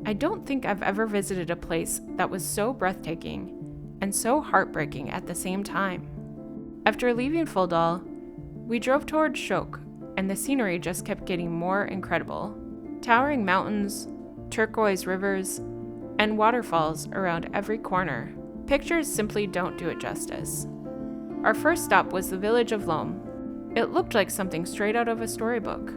I don't think I've ever visited a place that was so breathtaking and so heartbreaking at the same time. After leaving Folldal, we drove toward Skjåk, and the scenery just kept getting more incredible. Towering mountains, turquoise rivers, and waterfalls around every corner. Pictures simply don't do it justice. Our first stop was the village of Lom. It looked like something straight out of a storybook.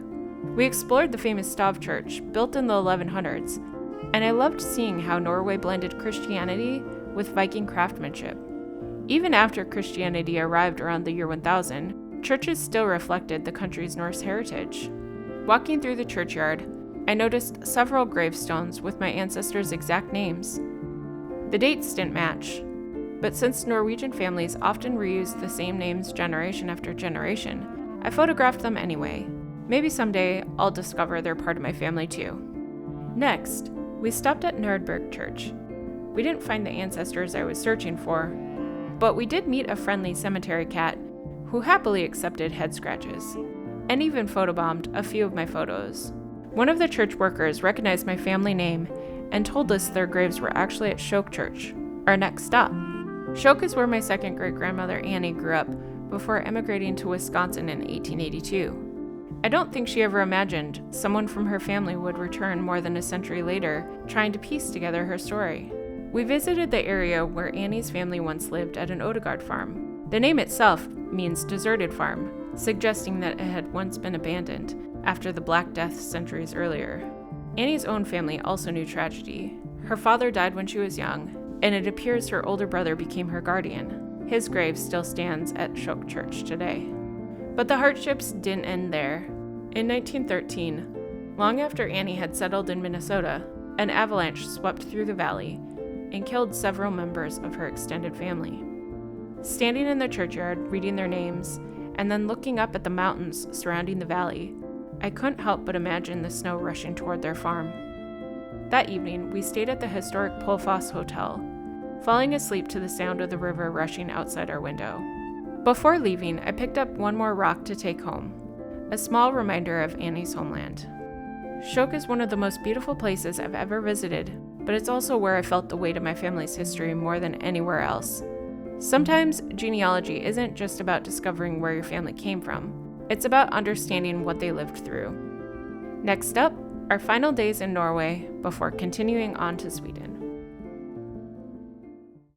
We explored the famous Stave church, built in the 1100s, and I loved seeing how Norway blended Christianity with Viking craftsmanship. Even after Christianity arrived around the year 1000, churches still reflected the country's Norse heritage. Walking through the churchyard, I noticed several gravestones with my ancestors' exact names. The dates didn't match, but since Norwegian families often reuse the same names generation after generation, I photographed them anyway. Maybe someday I'll discover they're part of my family too. Next, we stopped at Nordberg Church. We didn't find the ancestors I was searching for, but we did meet a friendly cemetery cat who happily accepted head scratches, and even photobombed a few of my photos. One of the church workers recognized my family name and told us their graves were actually at Skjåk Church, our next stop. Skjåk is where my second great-grandmother Annie grew up before emigrating to Wisconsin in 1882. I don't think she ever imagined someone from her family would return more than a century later, trying to piece together her story. We visited the area where Annie's family once lived at an Odegaard farm. The name itself means deserted farm, suggesting that it had once been abandoned after the Black Death centuries earlier. Annie's own family also knew tragedy. Her father died when she was young, and it appears her older brother became her guardian. His grave still stands at Skjåk Church today. But the hardships didn't end there. In 1913, long after Annie had settled in Minnesota, an avalanche swept through the valley and killed several members of her extended family. Standing in the churchyard, reading their names, and then looking up at the mountains surrounding the valley, I couldn't help but imagine the snow rushing toward their farm. That evening, we stayed at the historic Pollfoss Hotel, falling asleep to the sound of the river rushing outside our window. Before leaving, I picked up one more rock to take home, a small reminder of Annie's homeland. Skjåk is one of the most beautiful places I've ever visited, but it's also where I felt the weight of my family's history more than anywhere else. Sometimes genealogy isn't just about discovering where your family came from, it's about understanding what they lived through. Next up, our final days in Norway before continuing on to Sweden.